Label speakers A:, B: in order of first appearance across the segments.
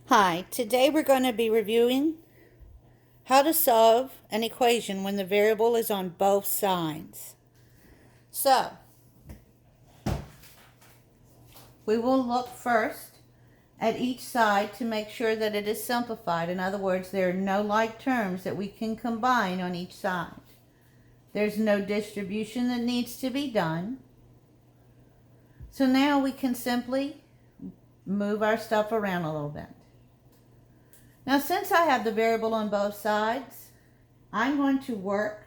A: Hi, today we're going to be reviewing how to solve an equation when the variable is on both sides. So, we will look first at each side to make sure that it is simplified. In other words, there are no like terms that we can combine on each side. There's no distribution that needs to be done. So now we can simply move our stuff around a little bit. Now, since I have the variable on both sides, I'm going to work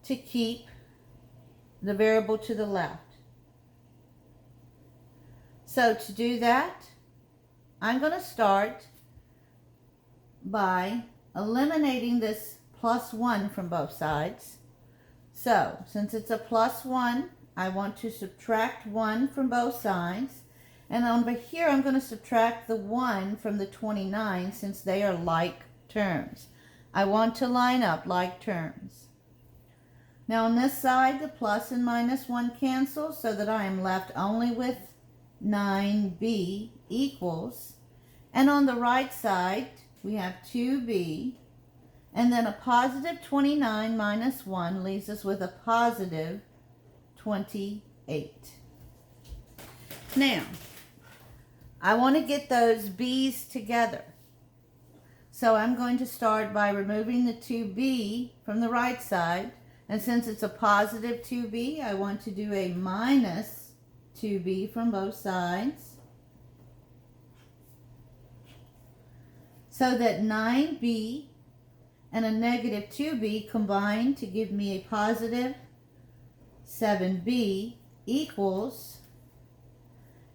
A: to keep the variable to the left. So to do that, I'm going to start by eliminating this plus 1 from both sides. So since it's a plus 1, I want to subtract 1 from both sides. And over here, I'm going to subtract the 1 from the 29 since they are like terms. I want to line up like terms. Now on this side, the plus and minus 1 cancel so that I am left only with 9b equals. And on the right side, we have 2b. And then a positive 29 minus 1 leaves us with a positive 28. Now, I want to get those b's together. So I'm going to start by removing the 2b from the right side. And since it's a positive 2b, I want to do a minus 2b from both sides. So that 9b and a negative 2b combine to give me a positive 7b equals,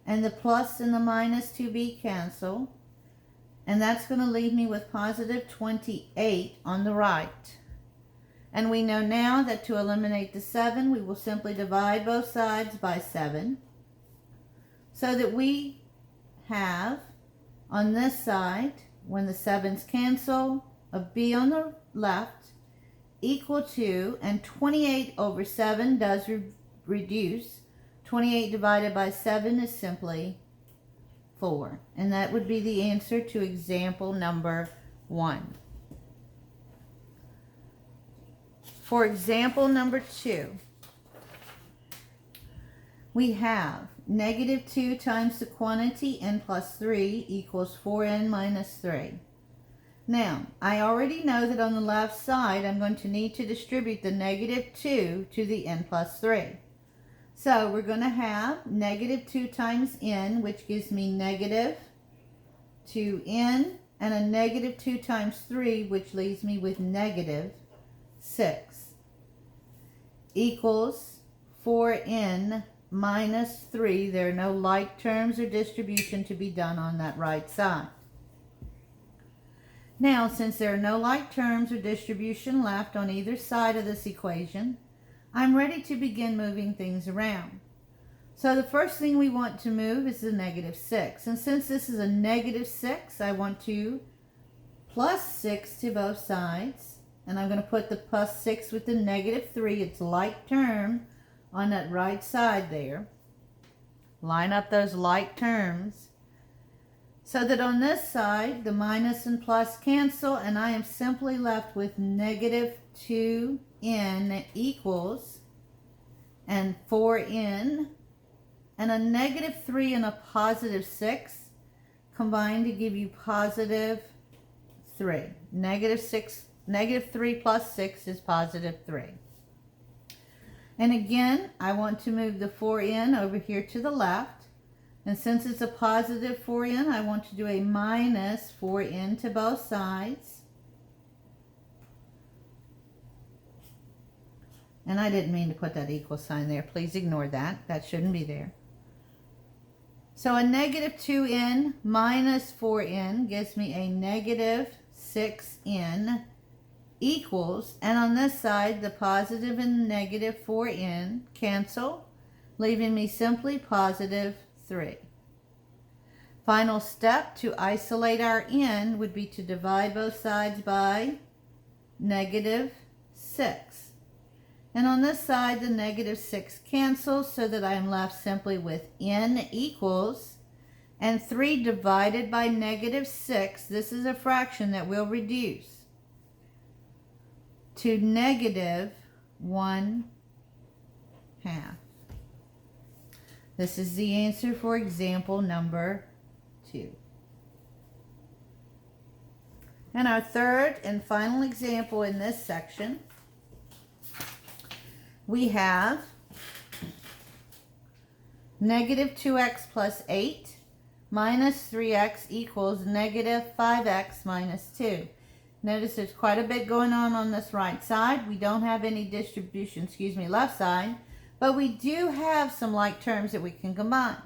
A: and the plus and the minus 2b cancel, and that's going to leave me with positive 28 on the right. And we know now that to eliminate the 7, we will simply divide both sides by 7, so that we have on this side, when the 7's cancel, a b on the left equal to, and 28 over 7 does reduce. 28 divided by 7 is simply 4. And that would be the answer to example number 1. For example number 2, we have negative 2 times the quantity n plus 3 equals 4n minus 3. Now, I already know that on the left side, I'm going to need to distribute the negative 2 to the n plus 3. So we're going to have negative 2 times n, which gives me negative 2n, and a negative 2 times 3, which leaves me with negative 6, equals 4n minus 3. There are no like terms or distribution to be done on that right side. Now, since there are no like terms or distribution left on either side of this equation, I'm ready to begin moving things around. So the first thing we want to move is the negative 6. And since this is a negative 6, I want to plus 6 to both sides. And I'm going to put the plus 6 with the negative 3. It's a like term on that right side there. Line up those like terms, so that on this side, the minus and plus cancel, and I am simply left with negative 2n equals, and 4n, and a negative 3 and a positive 6 combine to give you positive 3. Negative 3 plus 6 is positive 3. And again, I want to move the 4n over here to the left. And since it's a positive 4n, I want to do a minus 4n to both sides. And I didn't mean to put that equal sign there. Please ignore that. That shouldn't be there. So a negative 2n minus 4n gives me a negative 6n equals, and on this side, the positive and negative 4n cancel, leaving me simply positive 3. Final step to isolate our n would be to divide both sides by negative 6. And on this side, the negative 6 cancels so that I am left simply with n equals, And 3 divided by negative 6, this is a fraction that will reduce to negative 1/2. This is the answer for example number 2. And our third and final example in this section, we have negative 2x plus 8 minus 3x equals negative 5x minus 2. Notice there's quite a bit going on this right side. We don't have any distribution, left side, but we do have some like terms that we can combine.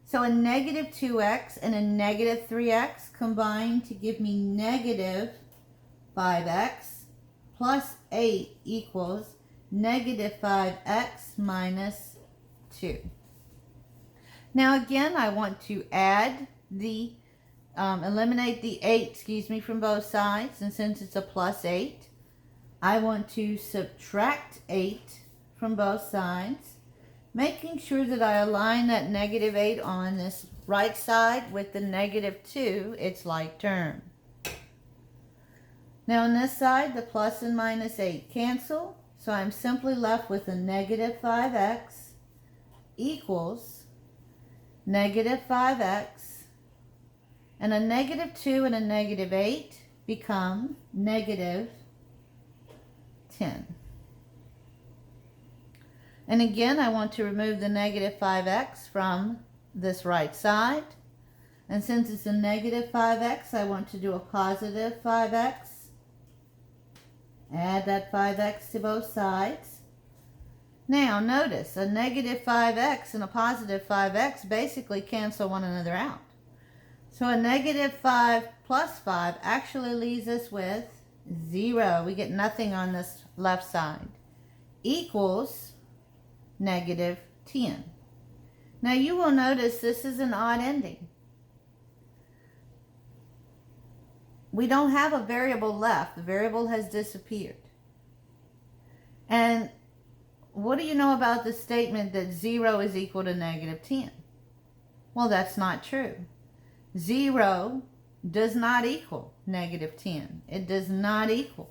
A: So a negative 2x and a negative 3x combine to give me negative 5x plus 8 equals negative 5x minus 2. Now again, I want to add the, eliminate the 8, from both sides. And since it's a plus 8, I want to subtract 8 from both sides, making sure that I align that negative 8 on this right side with the negative 2, its like term. Now on this side, the plus and minus 8 cancel, so I'm simply left with a negative 5x equals negative 5x, and a negative 2 and a negative 8 become negative 10. And again, I want to remove the negative 5x from this right side. And since it's a negative 5x, I want to do a positive 5x. Add that 5x to both sides. Now, notice a negative 5x and a positive 5x basically cancel one another out. So a negative 5 plus 5 actually leaves us with 0. We get nothing on this left side. Equals negative 10. Now you will notice this is an odd ending. We don't have a variable left. The variable has disappeared. And what do you know about the statement that 0 is equal to negative 10? Well, that's not true. 0 does not equal negative 10. It does not equal.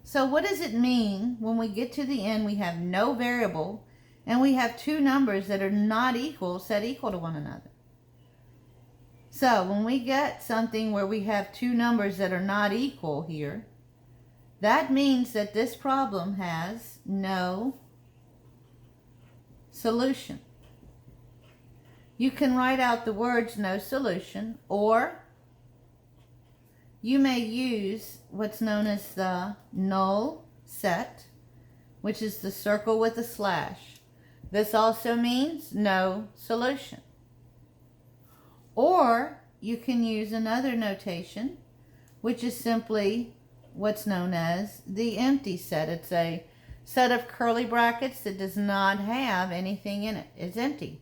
A: So what does it mean when we get to the end, we have no variable, and we have two numbers that are not equal set equal to one another? So when we get something where we have two numbers that are not equal here, that means that this problem has no solution. You can write out the words no solution, or you may use what's known as the null set, which is the circle with a slash. This also means no solution. Or you can use another notation, which is simply what's known as the empty set. It's a set of curly brackets that does not have anything in it. It's empty.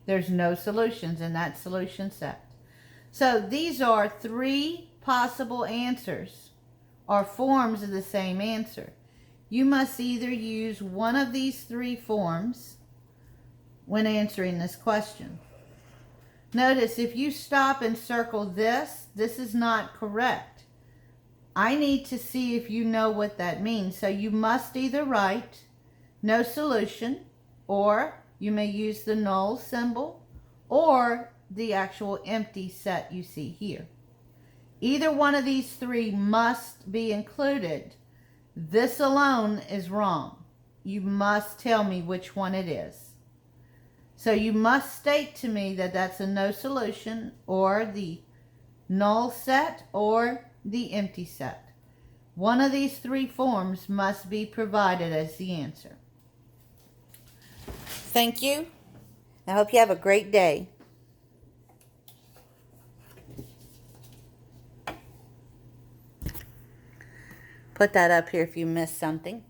A: There's no solutions in that solution set. So these are three possible answers or forms of the same answer. You must either use one of these three forms when answering this question. Notice if you stop and circle this is not correct. I need to see if you know what that means. So you must either write no solution, or you may use the null symbol, or the actual empty set you see here. Either one of these three must be included. This alone is wrong. You must tell me which one it is. So you must state to me that that's a no solution, or the null set, or the empty set. One of these three forms must be provided as the answer. Thank you. I hope you have a great day. Put that up here if you missed something.